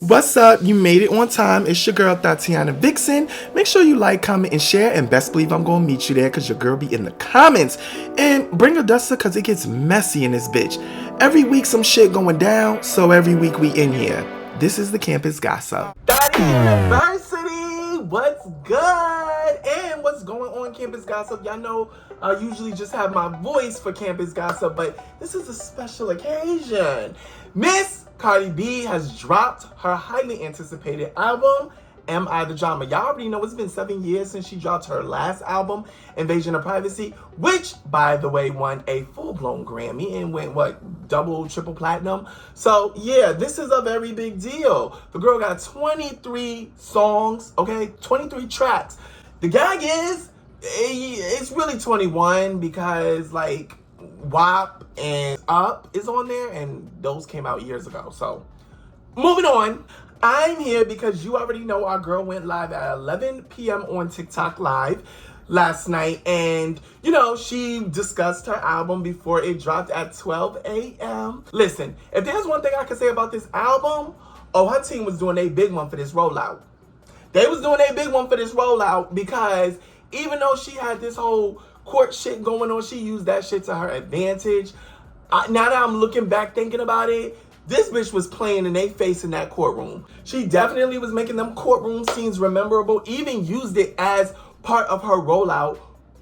What's up? You made it on time. It's your girl Tatiana Vixen. Make sure you like, comment, and share. And best believe I'm gonna meet you there because your girl be in the comments. And bring a duster because it gets messy in this bitch. Every week some shit going down, so every week we in here. This is the Campus Gossip. Baddie University! What's good? And what's going on, Campus Gossip? Y'all know I usually just have my voice for Campus Gossip, but this is a special occasion. Miss Cardi B has dropped her highly anticipated album, Am I the Drama? Y'all already know it's been 7 years since she dropped her last album, Invasion of Privacy, which, by the way, won a full-blown Grammy and went, double, triple platinum? So, yeah, this is a very big deal. The girl got 23 songs, okay? 23 tracks. The gag is, it's really 21 because, WAP and Up is on there, and those came out years ago. So, moving on. I'm here because you already know our girl went live at 11 p.m. on TikTok Live last night. And, she discussed her album before it dropped at 12 a.m. Listen, if there's one thing I can say about this album, her team was doing a big one for this rollout. They was doing a big one for this rollout because even though she had this whole court shit going on, she used that shit to her advantage. Now that I'm looking back thinking about it, this bitch was playing in their face in that courtroom. She definitely was making them courtroom scenes memorable, even used it as part of her rollout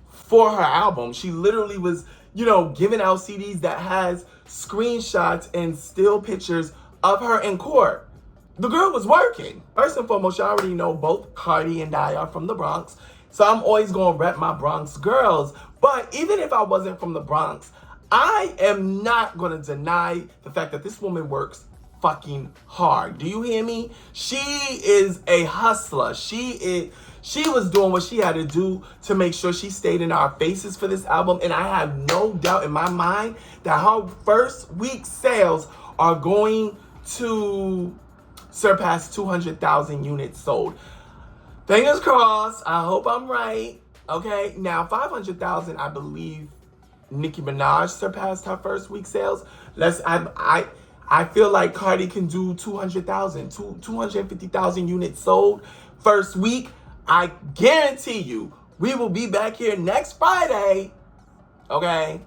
for her album. She literally was, giving out CDs that has screenshots and still pictures of her in court. The girl was working. First and foremost, y'all already know both Cardi and I are from the Bronx, so I'm always gonna rep my Bronx girls. But even if I wasn't from the Bronx, I am not gonna deny the fact that this woman works fucking hard. Do you hear me? She is a hustler. She was doing what she had to do to make sure she stayed in our faces for this album. And I have no doubt in my mind that her first week sales are going to surpass 200,000 units sold. Fingers crossed. I hope I'm right. Okay. Now, 500,000, I believe Nicki Minaj surpassed her first week sales. I feel like Cardi can do 200,000, 250,000 units sold first week. I guarantee you, we will be back here next Friday, okay,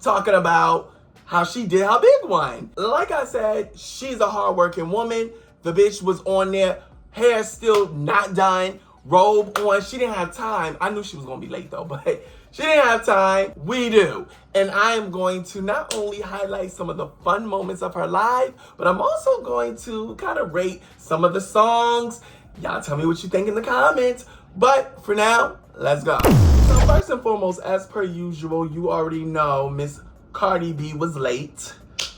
talking about how she did her big one. Like I said, she's a hardworking woman. The bitch was on there, hair still not done, robe on. She didn't have time. I knew she was gonna be late though, but she didn't have time. We do. And I am going to not only highlight some of the fun moments of her live, but I'm also going to kind of rate some of the songs. Y'all tell me what you think in the comments. But for now, let's go. So first and foremost, as per usual, you already know Miss Cardi B was late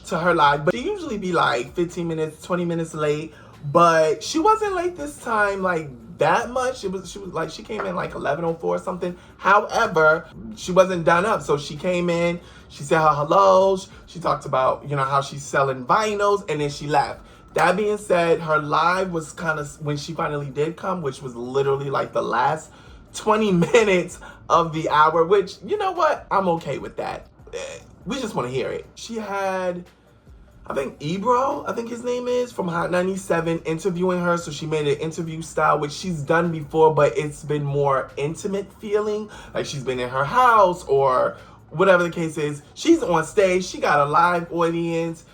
to her live, but she usually be like 15 minutes, 20 minutes late. But she wasn't late this time that much. She came in 11:04 or something. However, she wasn't done up. So she came in, she said her hellos, she talked about, how she's selling vinyls, and then she left. That being said, her live was kind of, when she finally did come, which was literally the last 20 minutes of the hour, which, you know what? I'm okay with that. We just want to hear it. She had, I think Ebro, I think his name is, from Hot 97 interviewing her. So she made an interview style, which she's done before, but it's been more intimate feeling. Like she's been in her house or whatever the case is. She's on stage. She got a live audience.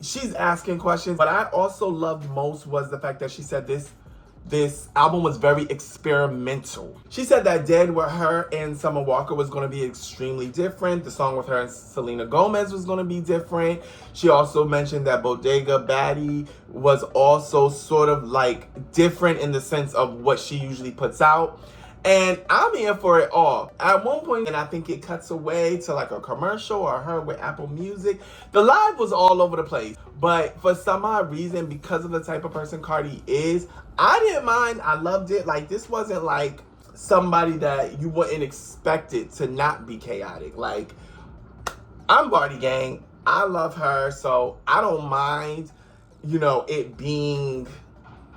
She's asking questions. What I also loved most was the fact that she said this album was very experimental. She said that Dead with her and Summer Walker was going to be extremely different. The song with her and Selena Gomez was going to be different. She also mentioned that Bodega Baddie was also sort of different in the sense of what she usually puts out. And I'm here for it all. At one point, and I think it cuts away to a commercial or her with Apple Music. The live was all over the place. But for some odd reason, because of the type of person Cardi is, I didn't mind. I loved it. This wasn't somebody that you wouldn't expect it to not be chaotic. I'm Baddie gang. I love her. So I don't mind, it being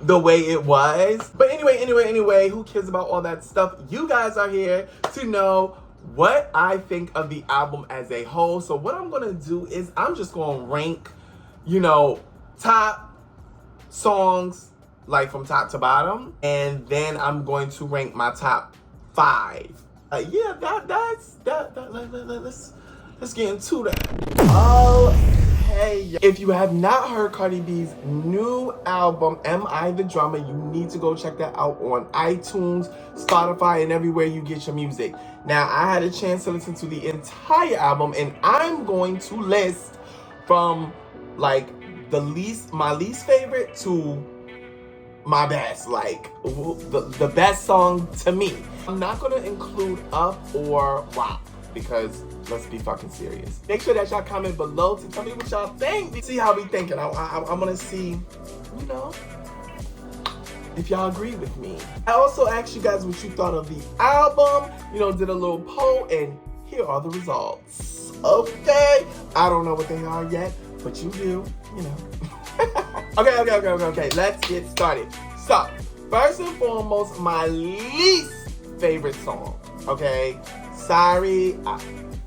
the way it was. But anyway, who cares about all that stuff? You guys are here to know what I think of the album as a whole. So what I'm gonna do is I'm just gonna rank, top songs, like from top to bottom, and then I'm going to rank my top 5. Yeah, let's get into that. Okay, if you have not heard Cardi B's new album, Am I the Drummer, you need to go check that out on iTunes, Spotify, and everywhere you get your music. Now, I had a chance to listen to the entire album, and I'm going to list from like my least favorite to my best, like the best song to me. I'm not gonna include Up or WAP because let's be fucking serious. Make sure that y'all comment below to tell me what y'all think. See how we thinking. I want to see, you know, if y'all agree with me. I also asked you guys what you thought of the album. You know, did a little poll, and here are the results. Okay, I don't know what they are yet, but you do, you know. Okay. Let's get started. So, first and foremost, my least favorite song. Okay, sorry,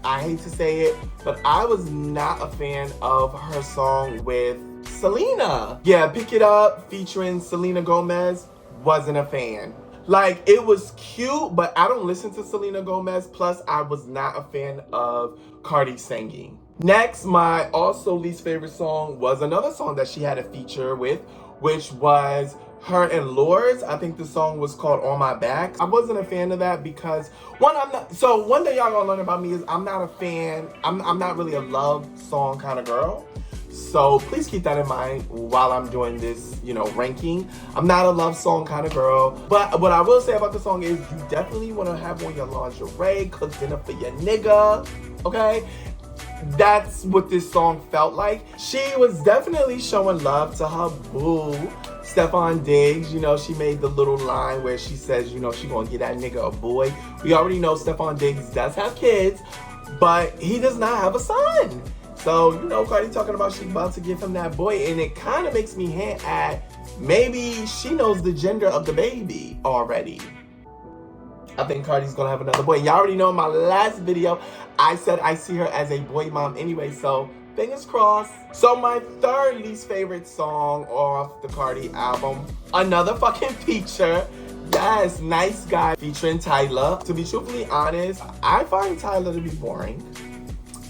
I hate to say it, but I was not a fan of her song with Selena. Yeah, Pick It Up featuring Selena Gomez, wasn't a fan. Like, it was cute, but I don't listen to Selena Gomez. Plus, I was not a fan of Cardi singing. Next, my also least favorite song was another song that she had a feature with, which was her and Lords. I think the song was called On My Back. I wasn't a fan of that because one thing y'all gonna learn about me is I'm not a fan. I'm not really a love song kind of girl. So please keep that in mind while I'm doing this, you know, ranking. I'm not a love song kind of girl. But what I will say about the song is you definitely want to have on your lingerie, cook dinner for your nigga, okay? That's what this song felt like. She was definitely showing love to her boo, Stefan Diggs. You know, she made the little line where she says, you know, she gonna get that nigga a boy. We already know Stefan Diggs does have kids, but he does not have a son. So, you know, Cardi talking about she about to give him that boy, and it kind of makes me hint at maybe she knows the gender of the baby already. I think Cardi's gonna have another boy. Y'all already know in my last video, I said I see her as a boy mom anyway, so fingers crossed. So my third least favorite song off the Cardi album, another fucking feature. Yes, Nice Guy featuring Tyler. To be truthfully honest, I find Tyler to be boring.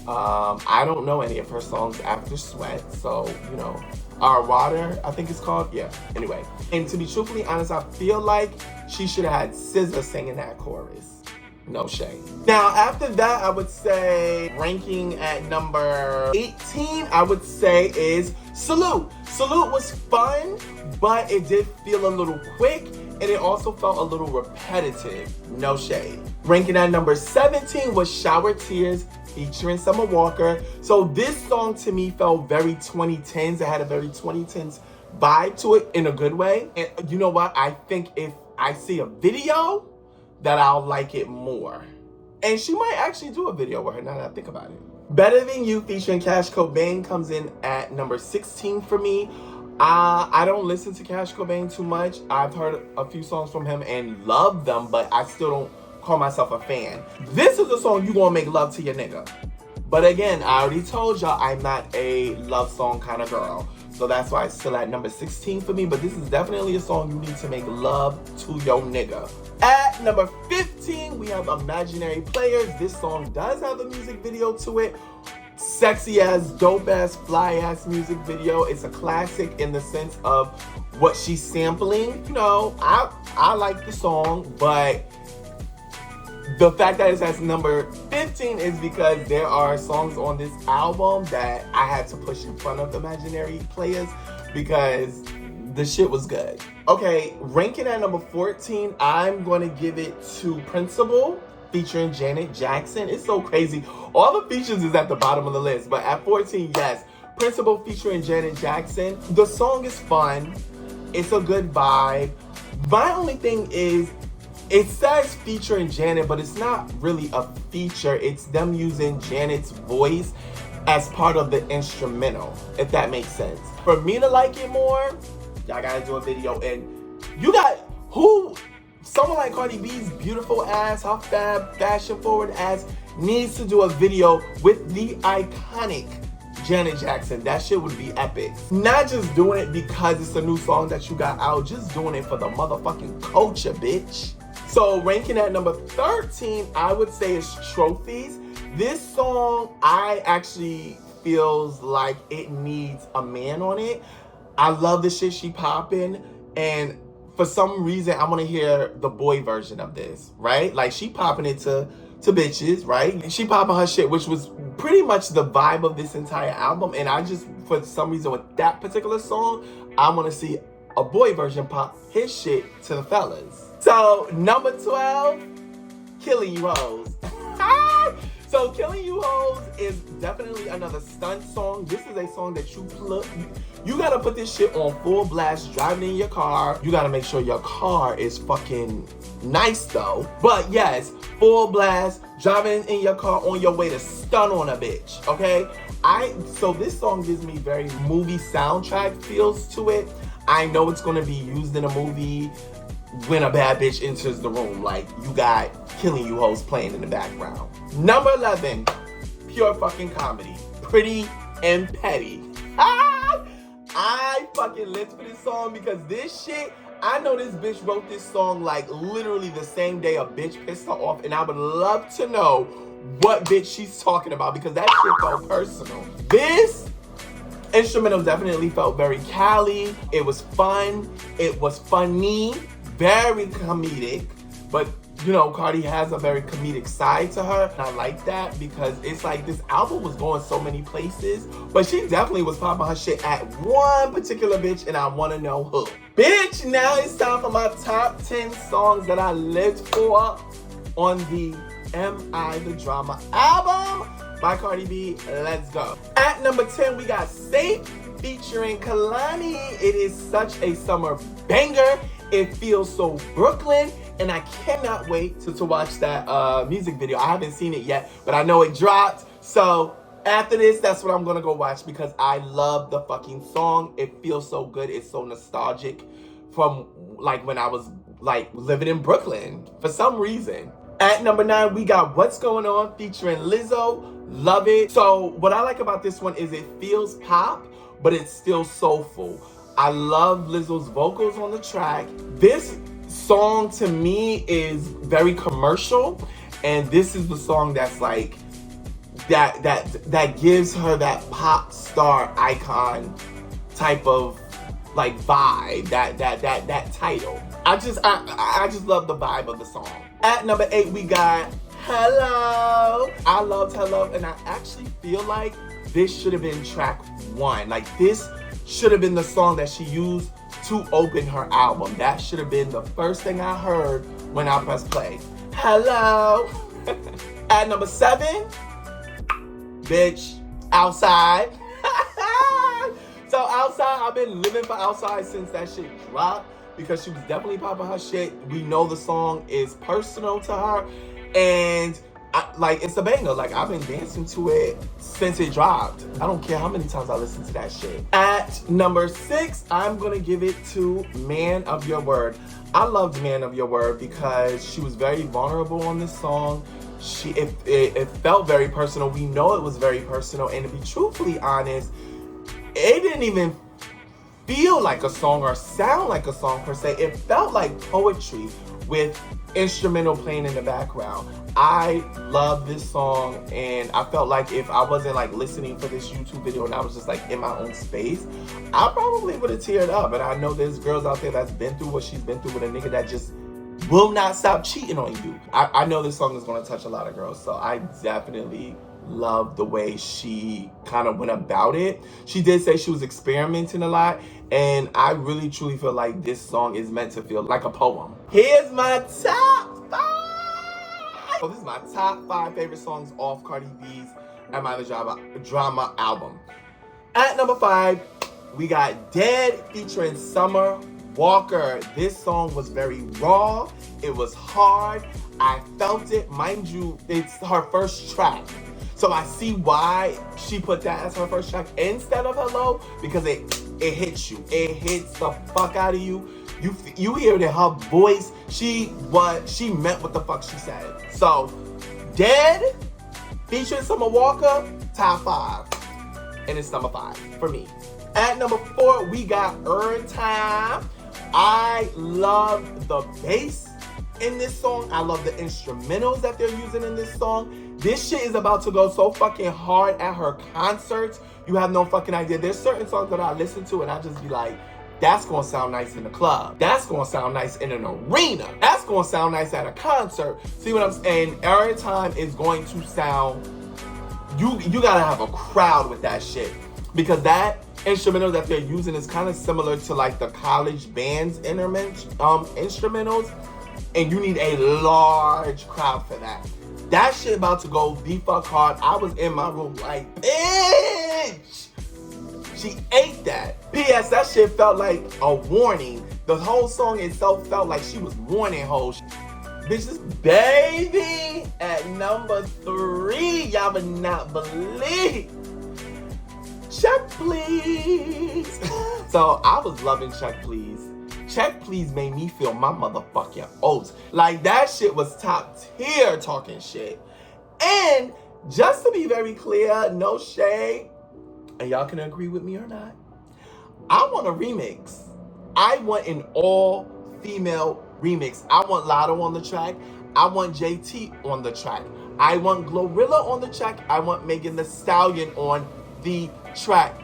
I don't know any of her songs after Sweat, so, you know, Our Water, I think it's called, yeah, anyway. And to be truthfully honest, I feel like she should have had SZA singing that chorus. No shade. Now, after that, I would say, ranking at number 18, I would say is Salute. Salute was fun, but it did feel a little quick, and it also felt a little repetitive. No shade. Ranking at number 17 was Shower Tears featuring Summer Walker. So this song to me felt very 2010s. It had a very 2010s vibe to it in a good way. And you know what? I think if I see a video, that I'll like it more. And she might actually do a video with her now that I think about it. Better Than You featuring Cash Cobain comes in at number 16 for me. I don't listen to Cash Cobain too much. I've heard a few songs from him and love them, but I still don't call myself a fan. This is a song you gonna make love to your nigga. But again, I already told y'all I'm not a love song kind of girl. So that's why it's still at number 16 for me. But this is definitely a song you need to make love to your nigga. At number 15, we have Imaginary Players. This song does have a music video to it. Sexy ass, dope ass, fly ass music video. It's a classic in the sense of what she's sampling. You know, I like the song, but the fact that it's at number 15 is because there are songs on this album that I had to push in front of Imaginary Players because the shit was good. Okay, ranking at number 14, I'm going to give it to Principal featuring Janet Jackson. It's so crazy. All the features is at the bottom of the list, but at 14, yes, Principal featuring Janet Jackson. The song is fun. It's a good vibe. My only thing is, it says featuring Janet, but it's not really a feature. It's them using Janet's voice as part of the instrumental, if that makes sense. For me to like it more, y'all gotta do a video. And you got someone like Cardi B's beautiful ass, her fab, fashion forward ass needs to do a video with the iconic Janet Jackson. That shit would be epic. Not just doing it because it's a new song that you got out, just doing it for the motherfucking culture, bitch. So ranking at number 13, I would say is Trophies. This song, I actually feels like it needs a man on it. I love the shit she popping, and for some reason, I want to hear the boy version of this, right? Like, she popping it to bitches, right? She popping her shit, which was pretty much the vibe of this entire album. And I just, for some reason, with that particular song, I want to see a boy version pop his shit to the fellas. So, number 12, Killing You Hoes. So Killing You Hoes is definitely another stunt song. This is a song that you gotta put this shit on full blast, driving in your car. You gotta make sure your car is fucking nice though. But yes, full blast, driving in your car on your way to stun on a bitch, okay? So this song gives me very movie soundtrack feels to it. I know it's gonna be used in a movie when a bad bitch enters the room. Like, you got Killing You Hoes playing in the background. Number 11, pure fucking comedy. Pretty and Petty. I fucking lived for this song because this shit, I know this bitch wrote this song like literally the same day a bitch pissed her off, and I would love to know what bitch she's talking about because that shit felt personal. This instrumental definitely felt very Cali. It was fun. It was funny. Very comedic. But you know, Cardi has a very comedic side to her. And I like that because it's like this album was going so many places, but she definitely was popping her shit at one particular bitch, and I want to know who. Bitch, now it's time for my top 10 songs that I lived for on the Am I the Drama album by Cardi B. Let's go. At number 10, we got Safe featuring Kalani. It is such a summer banger. It feels so Brooklyn. And I cannot wait to watch that music video. I haven't seen it yet, but I know it dropped. So after this, that's what I'm gonna go watch because I love the fucking song. It feels so good. It's so nostalgic from like when I was like living in Brooklyn for some reason. At number 9, we got What's Going On featuring Lizzo. Love it. So what I like about this one is it feels pop, but it's still soulful. I love Lizzo's vocals on the track. This song to me is very commercial, and this is the song that's like that gives her that pop star icon type of like vibe, that title. I just love the vibe of the song. At number 8, we got Hello. I loved Hello, and I actually feel like this should have been track 1. Like, this should have been the song that she used to open her album. That should have been the first thing I heard when I pressed play. Hello. At number 7, bitch, Outside. So Outside, I've been living for Outside since that shit dropped because she was definitely popping her shit. We know the song is personal to her, and it's a banger. Like, I've been dancing to it since it dropped. I don't care how many times I listen to that shit. At number 6, I'm gonna give it to Man of Your Word. I loved Man of Your Word because she was very vulnerable on this song. It felt very personal. We know it was very personal, and to be truthfully honest, it didn't even feel like a song or sound like a song per se. It felt like poetry with instrumental playing in the background. I love this song, and I felt like if I wasn't like listening for this YouTube video and I was just like in my own space, I probably would have teared up. And I know there's girls out there that's been through what she's been through with a nigga that just will not stop cheating on you. I know this song is going to touch a lot of girls, so I definitely love the way she kind of went about it. She did say she was experimenting a lot, and I really truly feel like this song is meant to feel like a poem. Here's my top 5. So this is my top 5 favorite songs off Cardi B's Am I the Drama album. At number 5, we got Dead featuring Summer Walker. This song was very raw. It was hard. I felt it. Mind you, it's her first track. So I see why she put that as her first track instead of Hello, because it hits you. It hits the fuck out of you. You hear that her voice, she meant what the fuck she said. So, Dead featuring Summer Walker, top 5. and it's number 5 for me. At number 4, we got Earn Time. I love the bass in this song. I love the instrumentals that they're using in this song. This shit is about to go so fucking hard at her concerts. You have no fucking idea. There's certain songs that I listen to and I just be like, that's gonna sound nice in the club. That's gonna sound nice in an arena. That's gonna sound nice at a concert. See what I'm saying? Every time is going to sound, you gotta have a crowd with that shit. Because that instrumental that they're using is kind of similar to like the college band's instrumentals. And you need a large crowd for that. That shit about to go the fuck hard. I was in my room like, bitch! She ate that. P.S. That shit felt like a warning. The whole song itself felt like she was warning hoes. Bitches, Baby at number 3. Y'all would not believe. Check Please. So I was loving Check Please. Check Please made me feel my motherfucking oats. Like that shit was top tier talking shit. And just to be very clear, no shade, and y'all can agree with me or not, I want a remix. I want an all-female remix. I want Lotto on the track. I want JT on the track. I want Glorilla on the track. I want Megan Thee Stallion on the track.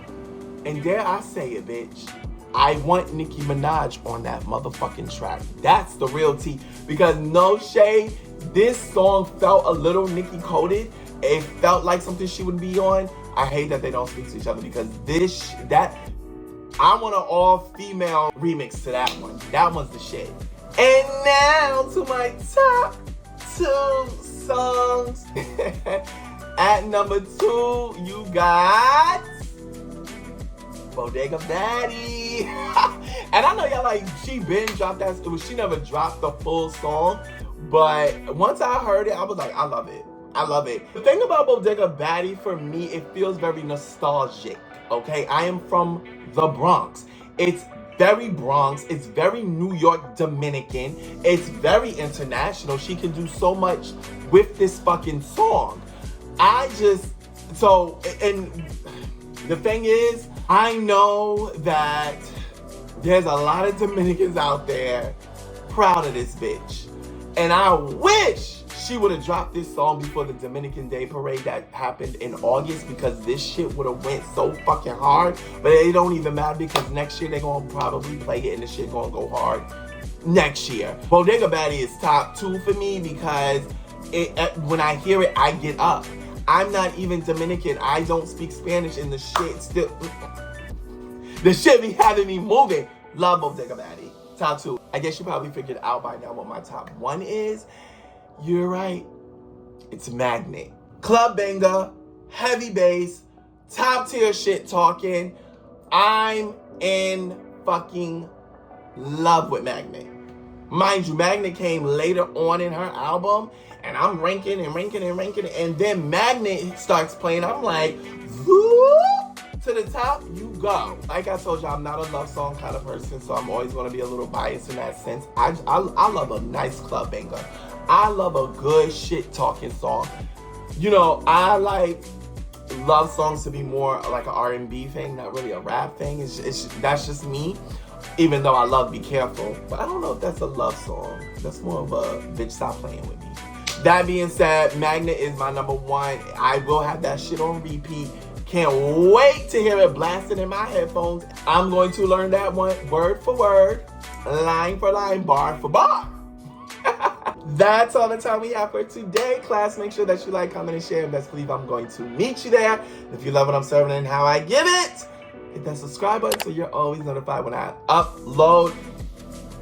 And dare I say it, bitch, I want Nicki Minaj on that motherfucking track. That's the real tea. Because no shade, this song felt a little Nicki coded. It felt like something she would be on. I hate that they don't speak to each other because I want an all-female remix to that one. That one's the shit. And now to my top 2 songs. At number 2, you got Bodega Baddie. And I know y'all like, she been dropped that, she never dropped the full song. But once I heard it, I was like, I love it. I love it. The thing about Bodega Baddie, for me, it feels very nostalgic, okay? I am from the Bronx. It's very Bronx. It's very New York Dominican. It's very international. She can do so much with this fucking song. And the thing is, I know that there's a lot of Dominicans out there proud of this bitch. And I wish she would have dropped this song before the Dominican Day Parade that happened in August, because this shit would have went so fucking hard. But it don't even matter because next year they're going to probably play it and the shit going to go hard next year. Bodega Baddie is top 2 for me because when I hear it, I get up. I'm not even Dominican. I don't speak Spanish and the shit still... The shit be having me moving. Love Bodega Baddie. Top 2. I guess you probably figured out by now what my top 1 is. You're right. It's Magnet. Club banger, heavy bass, top tier shit talking. I'm in fucking love with Magnet. Mind you, Magnet came later on in her album, and I'm ranking, and then Magnet starts playing. I'm like, whoop, to the top you go. Like I told you, I'm not a love song kind of person, so I'm always gonna be a little biased in that sense. I love a nice club banger. I love a good shit talking song. You know, I like love songs to be more like an R&B thing, not really a rap thing. That's just me. Even though I love Be Careful, but I don't know if that's a love song. That's more of a bitch stop playing with me. That being said, Magnet is my number 1. I will have that shit on repeat. Can't wait to hear it blasted in my headphones. I'm going to learn that one word for word, line for line, bar for bar. That's all the time we have for today, class. Make sure that you like, comment, and share, and best believe I'm going to meet you there. If you love what I'm serving and how I give it, hit that subscribe button so you're always notified when I upload.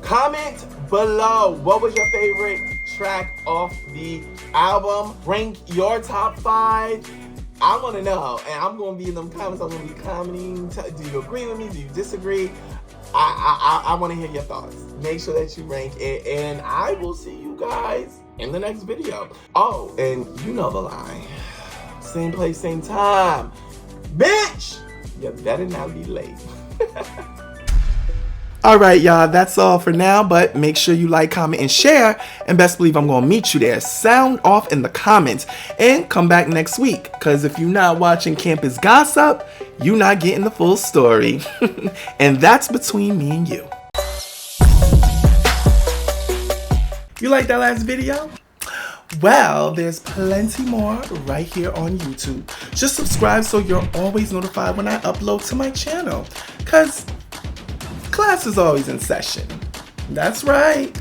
Comment below, what was your favorite track off the album? Rank your top 5. I want to know, and I'm going to be in them comments. I'm going to be commenting. Do you agree with me? Do you disagree? I want to hear your thoughts. Make sure that you rank it, and I will see you guys in the next video. Oh, and you know the line. Same place, same time. Bitch, you better not be late. Alright, y'all, that's all for now, but make sure you like, comment, and share, and best believe I'm gonna meet you there. Sound off in the comments, and come back next week, because if you're not watching Campus Gossip, you're not getting the full story. And that's between me and you. You like that last video? Well, there's plenty more right here on YouTube. Just subscribe so you're always notified when I upload to my channel, because class is always in session. That's right.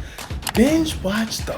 Binge watch the